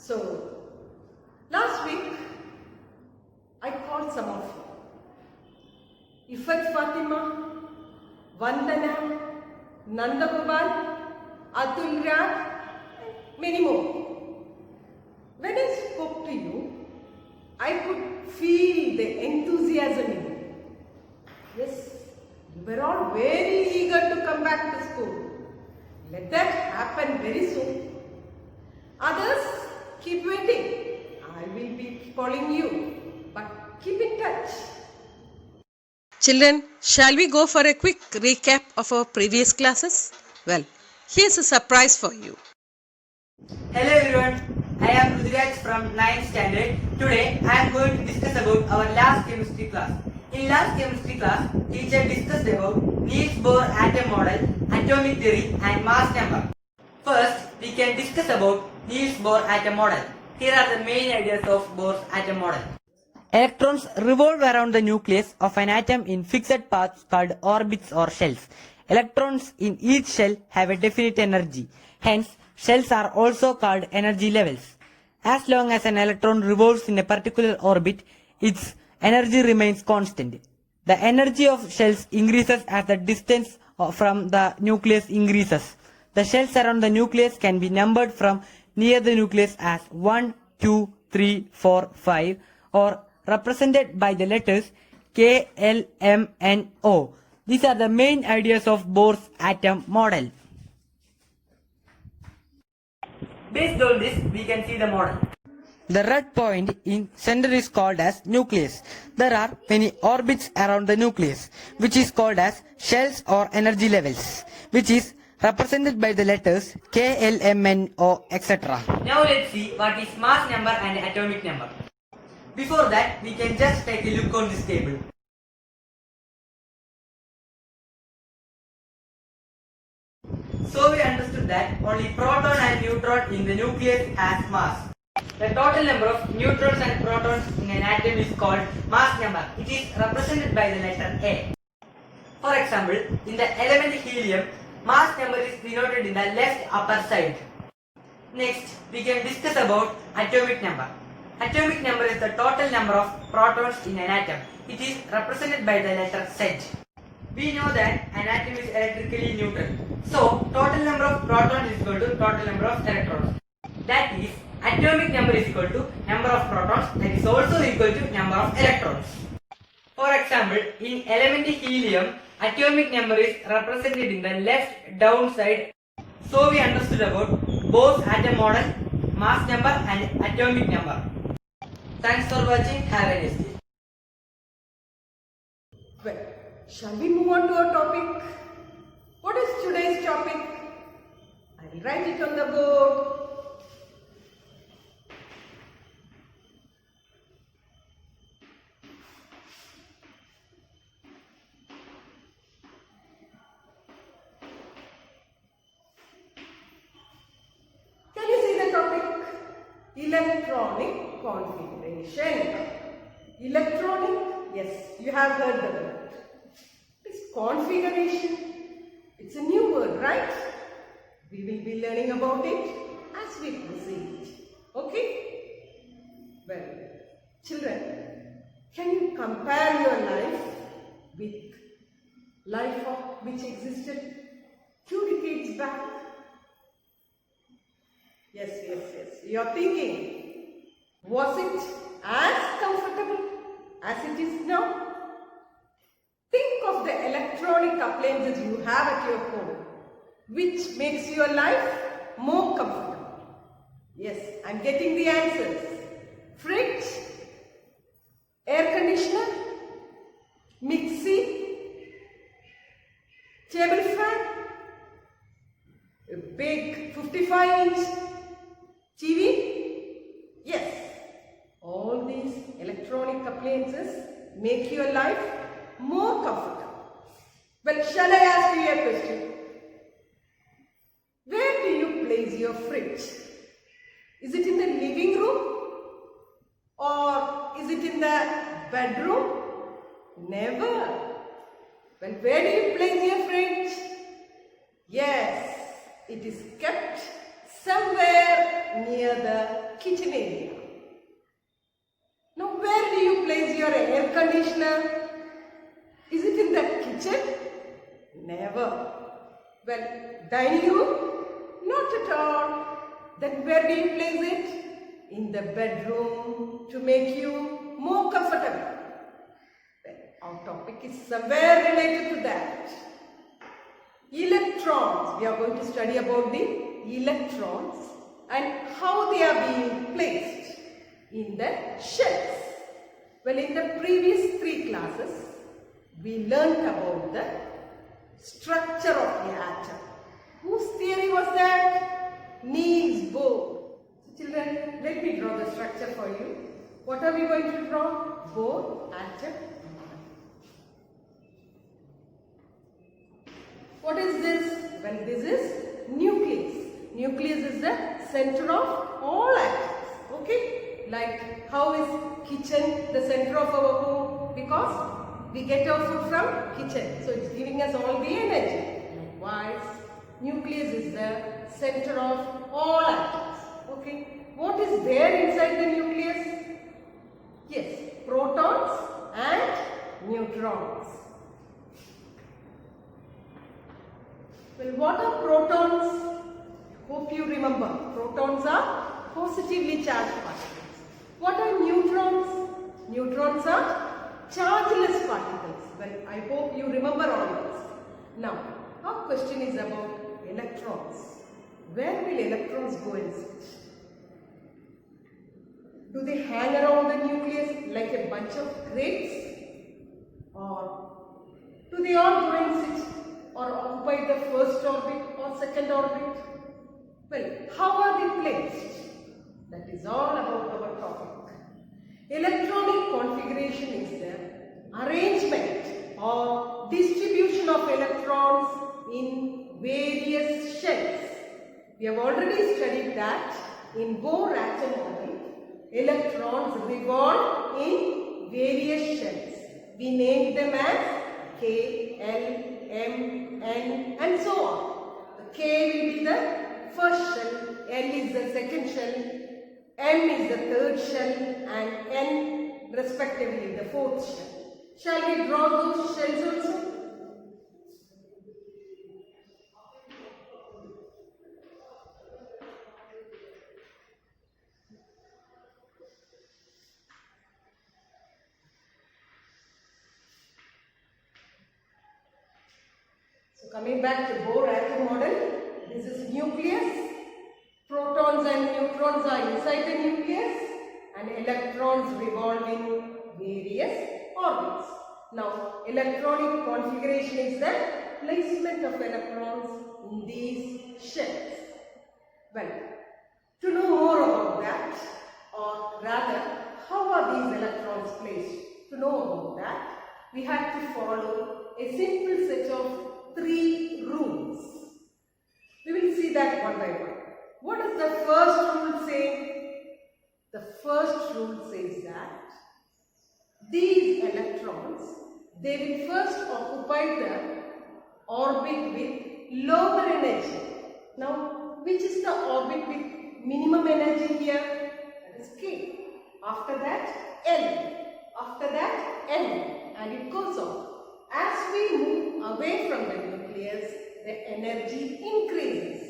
So, last week I called some of you. Ifat Fatima, Vandana, Nandagopal, Atul Raj, many more. When I spoke to you, I could feel the enthusiasm in you. Yes, you were all very eager to come back to school. Let that happen very soon. Others, keep waiting. I will be calling you, but keep in touch. Children, shall we go for a quick recap of our previous classes? Well, here's a surprise for you. Hello everyone, I am Rudraj from 9th standard. Today I am going to discuss about our last chemistry class. In last chemistry class, teacher discussed about Niels Bohr atom model, atomic theory and mass number. First, we can discuss about Niels Bohr atom model. Here are the main ideas of Bohr's atom model. Electrons revolve around the nucleus of an atom in fixed paths called orbits or shells. Electrons in each shell have a definite energy. Hence, shells are also called energy levels. As long as an electron revolves in a particular orbit, its energy remains constant. The energy of shells increases as the distance from the nucleus increases. The shells around the nucleus can be numbered from near the nucleus as 1, 2, 3, 4, 5 or represented by the letters K, L, M, N, O. These are the main ideas of Bohr's atom model. Based on this, we can see the model. The red point in center is called as nucleus. There are many orbits around the nucleus, which is called as shells or energy levels, which is represented by the letters K, L, M, N, O, etc. Now let's see what is mass number and atomic number. Before that, we can just take a look on this table. So we understood that only proton and neutron in the nucleus has mass. The total number of neutrons and protons in an atom is called mass number. It is represented by the letter A. For example, in the element helium, mass number is denoted in the left upper side. Next, we can discuss about atomic number. Atomic number is the total number of protons in an atom. It is represented by the letter Z. We know that an atom is electrically neutral. So, total number of protons is equal to total number of electrons. That is, atomic number is equal to number of protons, that is also equal to number of electrons. For example, in element helium, atomic number is represented in the left down side. So we understood about Bohr's atom model, mass number and atomic number. Thanks for watching. Have a nice day. Well, shall we move on to our topic? What is today's topic? I will write it on the board. Can you see the topic? Electronic configuration. Electronic, yes, you have heard the word. It's configuration. It's a new word, right? We will be learning about it as we proceed. Okay? Well, children, can you compare your life with life of which existed few decades back? Yes. You're thinking, was it as comfortable as it is now? Think of the electronic appliances you have at your home, which makes your life more comfortable. Yes, I'm getting the answers. Fridge, air conditioner, mixie, table fan, a big 55-inch TV. Yes, all these electronic appliances make your life more comfortable. Well, shall I ask you a question? Where do you place your fridge? Is it in the living room? Or is it in the bedroom? Never. Well, where do you place your fridge? Yes, it is kept somewhere near the kitchen area. Now where do you place your air conditioner? Is it in the kitchen? Never. Well, dining room? Not at all. Then where do you place it? In the bedroom to make you more comfortable. Well, our topic is somewhere related to that. Electrons. We are going to study about the electrons and how they are being placed in the shells. Well, in the previous 3 classes, we learnt about the structure of the atom. Whose theory was that? Niels Bohr. So children, let me draw the structure for you. What are we going to draw? Bohr atom. What is this? Well, this is nucleus. Nucleus is the center of all atoms. Okay? Like how is kitchen the center of our home? Because we get our food from kitchen. So it's giving us all the energy. Likewise, nucleus is the center of all atoms. Okay? What is there inside the nucleus? Yes, protons and neutrons. Well, what are protons? Hope you remember. Protons are positively charged particles. What are neutrons? Neutrons are chargeless particles. Well, I hope you remember all this. Now, our question is about electrons. Where will electrons go and sit? Do they hang around the nucleus like a bunch of grapes? Or do they all go and sit or occupy the first orbit or second orbit? Well, how are they placed? That is all about our topic. Electronic configuration is the arrangement or distribution of electrons in various shells. We have already studied that in Bohr atom model, electrons revolve in various shells. We named them as K, L, M, N and so on. The K will be the first shell, L is the second shell, M is the third shell and N respectively the fourth shell. Shall we draw those shells also? So coming back to Bohr atom model, this is nucleus. Protons and neutrons are inside the nucleus and electrons revolve in various orbits. Now, electronic configuration is the placement of electrons in these shells. Well, to know more about that, or rather, how are these electrons placed? To know about that, we have to follow a simple set of 3 rules. We will see that one by one. What does the first rule say? The first rule says that these electrons, they will first occupy the orbit with lower energy. Now, which is the orbit with minimum energy here? That is K. After that, L. After that, N. And it goes on. As we move away from the nucleus, the energy increases.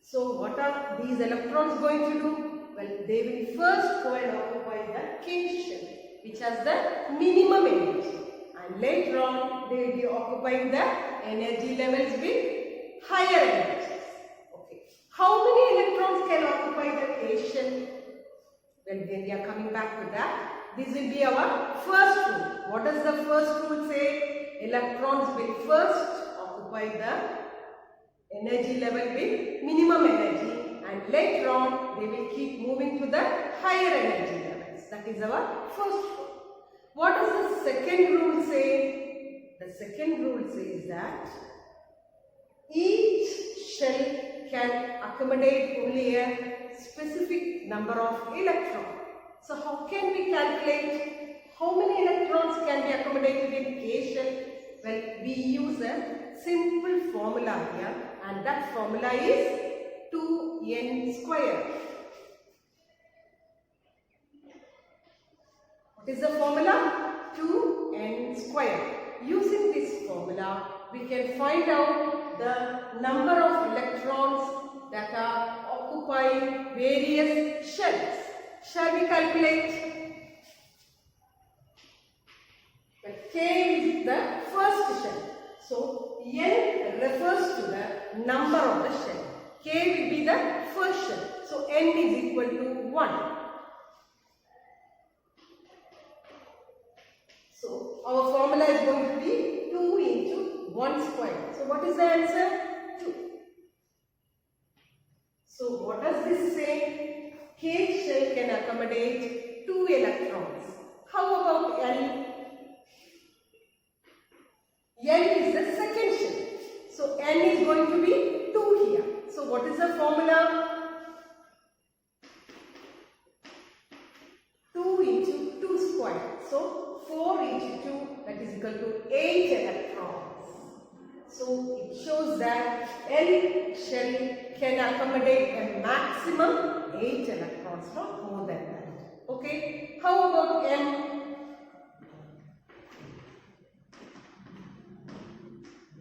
So what are these electrons going to do? Well, they will first go and occupy the K shell, which has the minimum energy. And later on, they will be occupying the energy levels with higher energies. Okay. How many electrons can occupy the K shell? Well, when we are coming back to that, this will be our first rule. What does the first rule say? Electrons will first occupy the energy level with minimum energy and later on they will keep moving to the higher energy levels. That is our first rule. What does the second rule say? The second rule says that each shell can accommodate only a specific number of electrons. So how can we calculate how many electrons can be accommodated in K shell? Well, we use a simple formula here and that formula is 2n square. What is the formula? 2n square. Using this formula, we can find out the number of electrons that are occupying various shells. Shall we calculate? Well, K is the first shell. So, N refers to the number of the shell. K will be the first shell. So, N is equal to 1. So, our formula is going to be 2 into 1 square. So, what is the answer? 2. So, what does this say? K shell can accommodate 2 electrons. How about L? L is the second shell. So, N is going to be 2 here. So, what is the formula? 2 into 2 square. So, 4 into 2, that is equal to 8 electrons. So, it shows that L shell can accommodate a maximum 8 electrons, not more than that. Okay. How about M?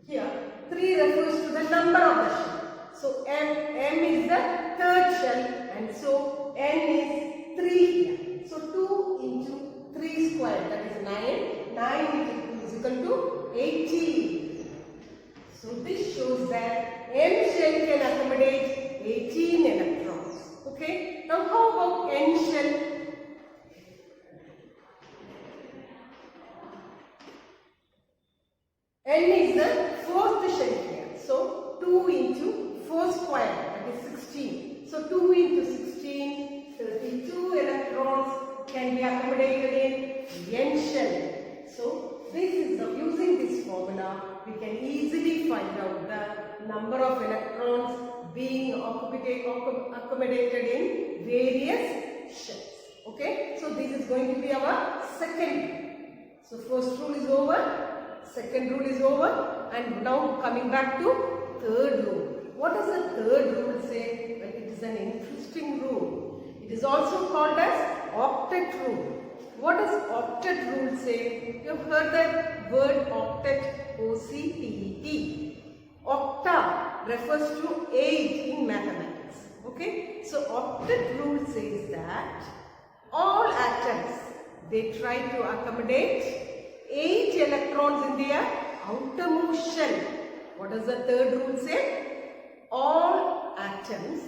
Here, 3 refers to the number of the shell. So, M is the third shell, and so N is 3 here. So, 2 into 3 square, that is 9. 9 into 2 is equal to 18. So, this shows that M shell can accommodate 18 electrons. Okay. Now, how about N shell? N is the fourth shell here. So, 2 into 4 square, that is 16. So, 2 into 16, 32 electrons can be accommodated in N shell. So, using this formula, we can easily find out the number of electrons being accommodated in various shells. Okay. So, this is going to be our second rule. So, first rule is over. Second rule is over, and now coming back to third rule. What does the third rule say? Well, it is an interesting rule. It is also called as octet rule. What does octet rule say? You have heard that word octet, O-C-T-E-T. Octa refers to 8 in mathematics. Okay? So, octet rule says that all atoms, they try to accommodate 8 electrons in their outermost shell. What does the third rule say? All atoms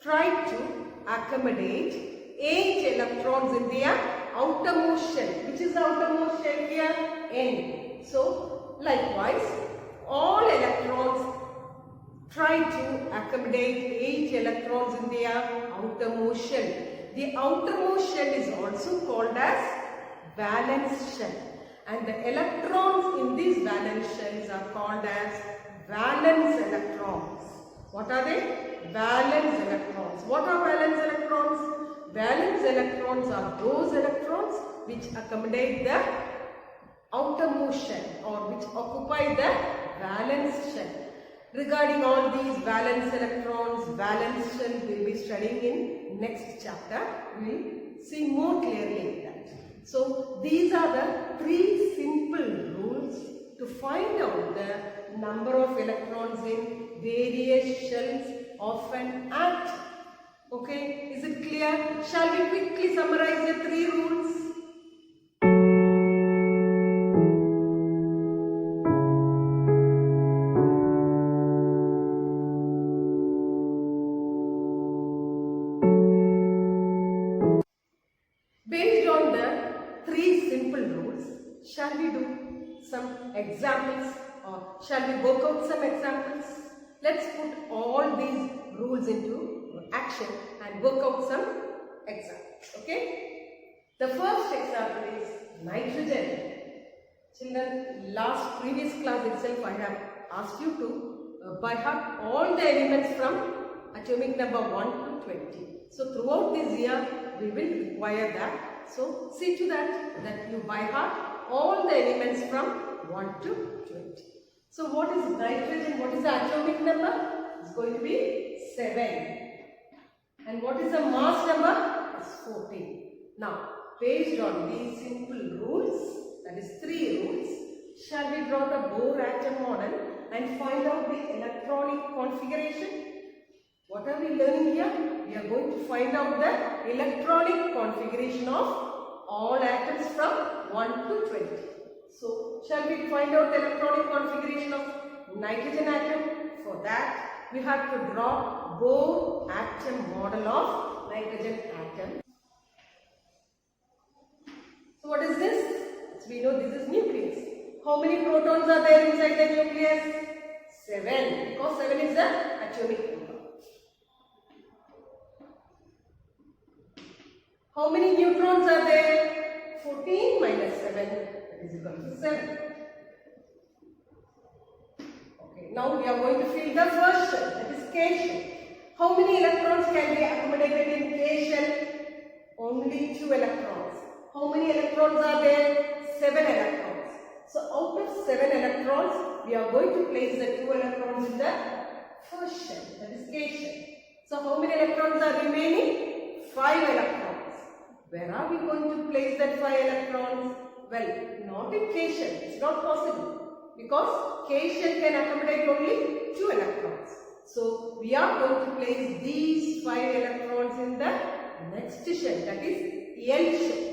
try to accommodate 8 electrons in their outermost shell. Which is the outermost shell here? N. So, likewise, all electrons try to accommodate 8 electrons in their outermost shell. The outermost shell is also called as valence shell. And the electrons in these valence shells are called as valence electrons. What are they? Valence electrons. What are valence electrons? Valence electrons are those electrons which accommodate the outermost shell or which occupy the valence shell. Regarding all these valence electrons, valence shell, we will be studying in next chapter. We will see more clearly that. So, these are the 3 simple rules to find out the number of electrons in various shells of an atom. Okay, is it clear? Shall we quickly summarize the 3 rules? Based on the 3 simple rules, shall we do some examples or shall we work out some examples? Let's put all these rules into action and work out some examples. Okay? The first example is nitrogen. Children, previous class itself I have asked you to by heart all the elements from atomic number 1 to 20. So throughout this year we will require that. So see to that you by heart all the elements from 1 to 20. So what is nitrogen? What is the atomic number? It's going to be 7. And what is the mass number? It's 14. Now based on these simple rules, that is 3 rules, shall we draw the Bohr atom model and find out the electronic configuration? What are we learning here? We are going to find out the electronic configuration of all atoms from 1 to 20. So, shall we find out the electronic configuration of nitrogen atom? For that, we have to draw Bohr atom model of nitrogen atom. So, what is this? As we know, this is nucleus. How many protons are there inside the nucleus? 7, because 7 is the atomic number. How many neutrons are there? 14 minus 7, that is equal to 7. Okay, now we are going to fill the first shell, that is K shell. How many electrons can be accommodated in K shell? Only 2 electrons. How many electrons are there? 7 electrons. So out of 7 electrons, we are going to place the 2 electrons in the first shell, that is K shell. So how many electrons are remaining? 5 electrons. Where are we going to place that 5 electrons? Well, not in K shell. It's not possible. Because K shell can accommodate only 2 electrons. So, we are going to place these 5 electrons in the next shell, that is L shell.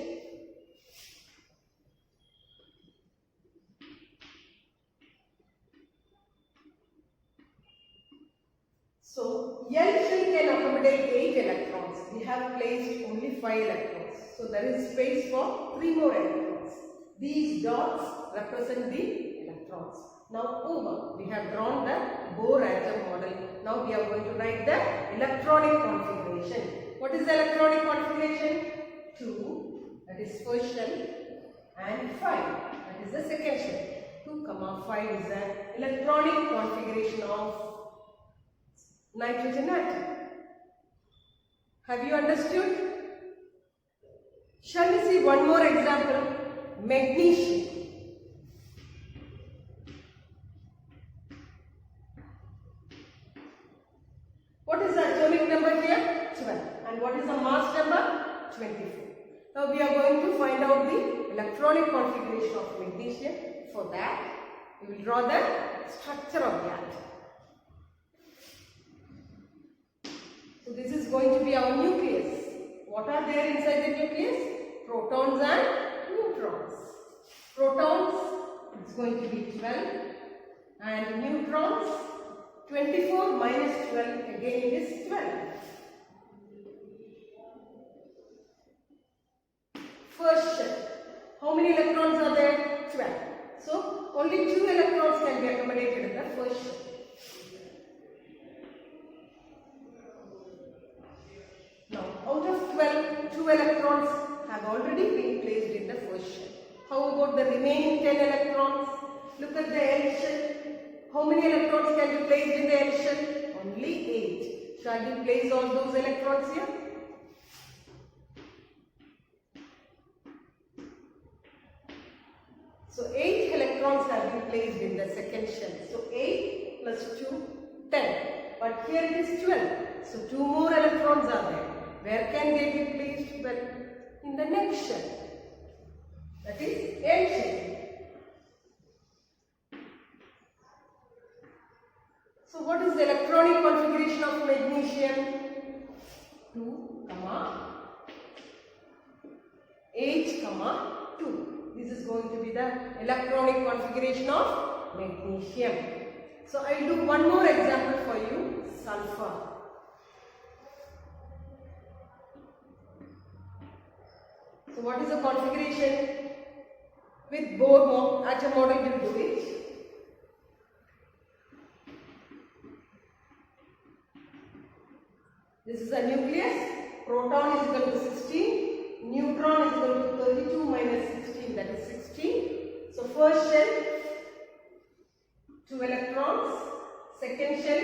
So, L shell can accommodate 8 electrons. We have placed only 5 electrons. So, there is space for 3 more electrons. These dots represent the electrons. Now, over, we have drawn the Bohr atom model. Now, we are going to write the electronic configuration. What is the electronic configuration? 2, that is first shell, and 5, that is the second shell. 2, 5 is the electronic configuration of nitrogen atom. Have you understood? Shall we see one more example? Magnesium. What is the atomic number here? 12. And what is the mass number? 24. Now we are going to find out the electronic configuration of magnesium. For that, we will draw the structure of the atom. So this is going to be our nucleus. What are there inside the nucleus? Protons and neutrons. Protons is going to be 12 and neutrons 24 minus 12, again it is 12. First shell. How many electrons are there? 12. So only 2 electrons can be accommodated in the first shell. Now, out of 12, 2 electrons have already been placed in the first shell. How about the remaining 10 electrons? Look at the L shell. How many electrons can be placed in the L shell? Only 8. Shall we place all those electrons here? So, 8 electrons have been placed in the second shell. So, 8 plus 2, 10. But here it is 12. So, 2 more electrons are there. Where can they be placed? Well, in the next shell, that is L shell. So what is the electronic configuration of magnesium? 2, 8, 2. This is going to be the electronic configuration of magnesium. So I will do one more example for you, sulfur. So what is the configuration? With Bohr atom model we will do it. This is a nucleus. Proton is equal to 16. Neutron is equal to 32 minus 16, that is 16. So first shell, 2 electrons. Second shell,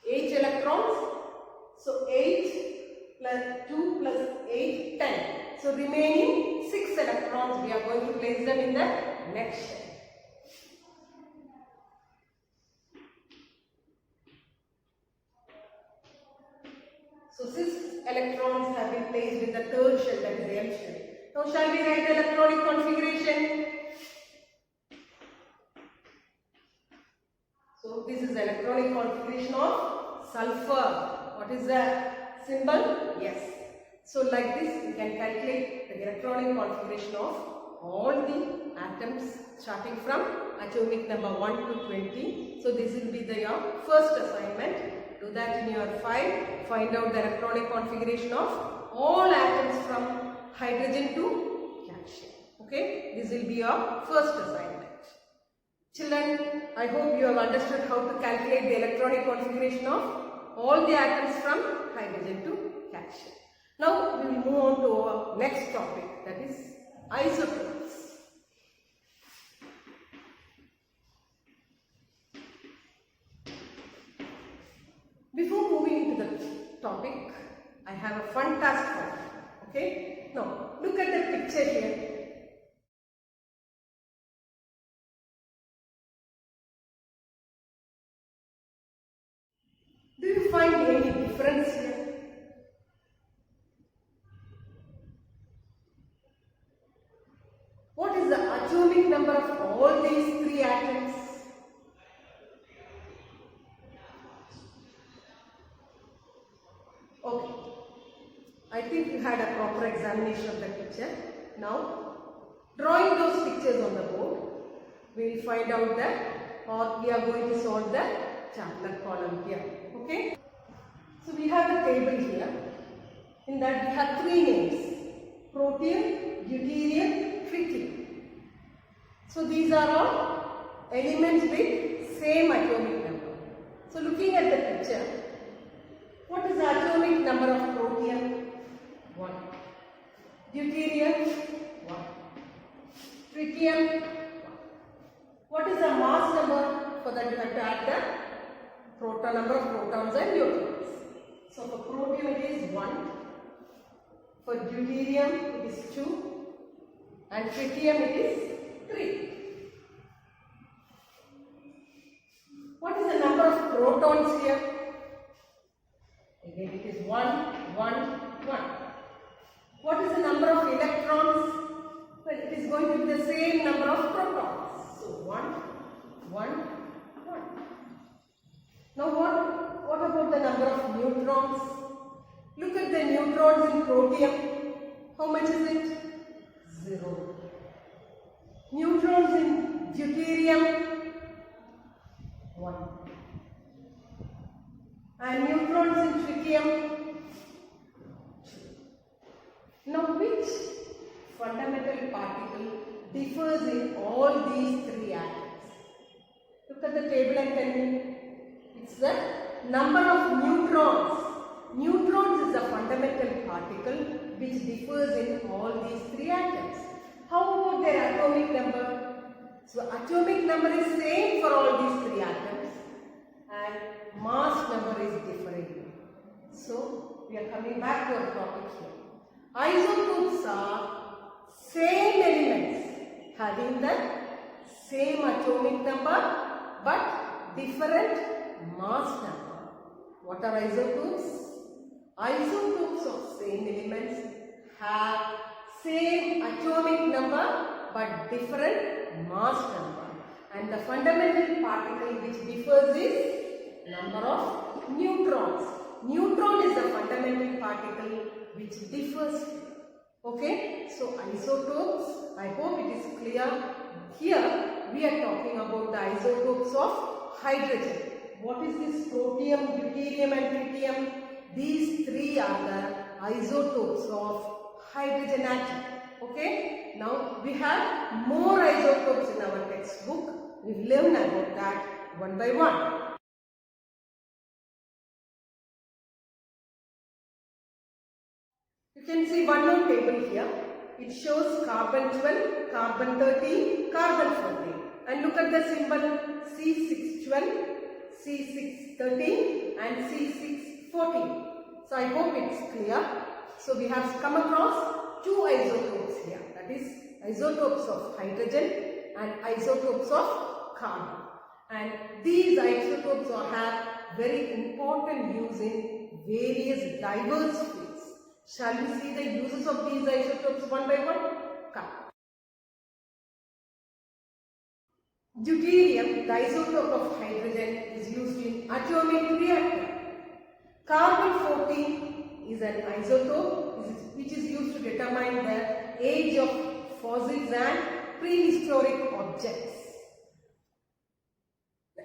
8 electrons. So 8 plus 2 plus 8, 10. So remaining 6 electrons, we are going to place them in the next shell. engaged in the third shell, that is the M shell. Now shall we write the electronic configuration? So this is the electronic configuration of sulfur. What is the symbol? Yes. So like this we can calculate the electronic configuration of all the atoms starting from atomic number 1 to 20. So this will be your first assignment. Do that in your file. Find out the electronic configuration of all atoms from hydrogen to calcium. Okay, this will be your first assignment. Children, I hope you have understood how to calculate the electronic configuration of all the atoms from hydrogen to calcium. Now we will move on to our next topic, that is isotopes. Before moving into the topic, I have a fun task for you. Okay? Now look at the picture here. Do you find any difference here? What is the atomic number of all these three atoms? Okay. I think you had a proper examination of the picture. Now, drawing those pictures on the board, we will find out that, or we are going to solve the chapter column here. Okay. So we have a table here. In that we have three names: protium, deuterium, tritium. So these are all elements with same atomic number. So looking at the picture, what is the atomic number of protium? 1. Deuterium? 1. Tritium? 1. What is the mass number? For that you have to add the proton number of protons and neutrons. So for protium it is 1. For deuterium it is 2. And tritium it is 3. What is the number of protons here? Again it is 1, 1, 1. What is the number of electrons? Well, it is going to be the same number of protons. So 1, 1, 1. Now what about the number of neutrons? Look at the neutrons in protium. How much is it? 0. Neutrons in deuterium? 1. And neutrons in tritium? 2. Now which fundamental particle differs in all these three atoms? Look at the table and tell me. It's the number of neutrons. Neutrons is a fundamental particle which differs in all these three atoms. How about their atomic number? So atomic number is same for all these three atoms and mass number is different. So we are coming back to our topic here. Isotopes are same elements having the same atomic number but different mass number. What are isotopes? Isotopes of same elements have same atomic number but different mass number. And the fundamental particle which differs is number of neutrons. Neutron is the fundamental particle which differs. Okay, so isotopes, I hope it is clear. Here we are talking about the isotopes of hydrogen. What is this protium, deuterium and tritium? These three are the isotopes of hydrogen atom. Okay, now we have more isotopes in our textbook. We will learn about that one by one. You can see one more table here. It shows carbon 12, carbon 13, carbon 14. And look at the symbol C612, C613 and C614. So I hope it's clear. So we have come across two isotopes here. That is isotopes of hydrogen and isotopes of carbon. And these isotopes have very important use in various diverse fields. Shall we see the uses of these isotopes one by one? Come. Deuterium, the isotope of hydrogen, is used in atomic reactor. Carbon-14 is an isotope which is used to determine the age of fossils and prehistoric objects.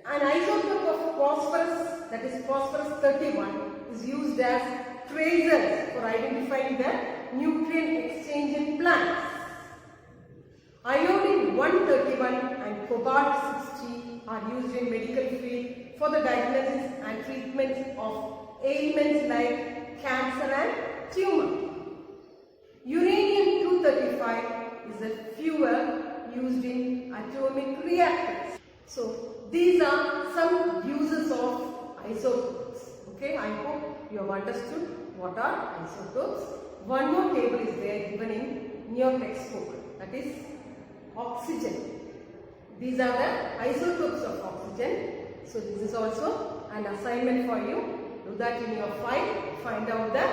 An isotope of phosphorus, that is phosphorus 31, is used as tracers for identifying the nutrient exchange in plants. Iodine 131 and cobalt 60 are used in medical field for the diagnosis and treatment of ailments like cancer and tumor. Uranium 235 is a fuel used in atomic reactors. So these are some uses of isotopes. Okay, I hope you have understood what are isotopes. One more table is there given in your textbook, that is oxygen. These are the isotopes of oxygen. So this is also an assignment for you. Do that in your file. Find out the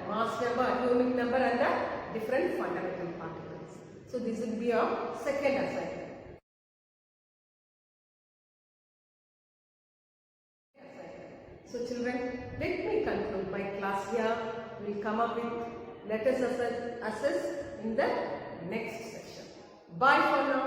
mass number, atomic number and the different fundamental particles. So this will be your second assignment. So children, let me conclude my class here. We will come up with let us assess in the next session. Bye for now.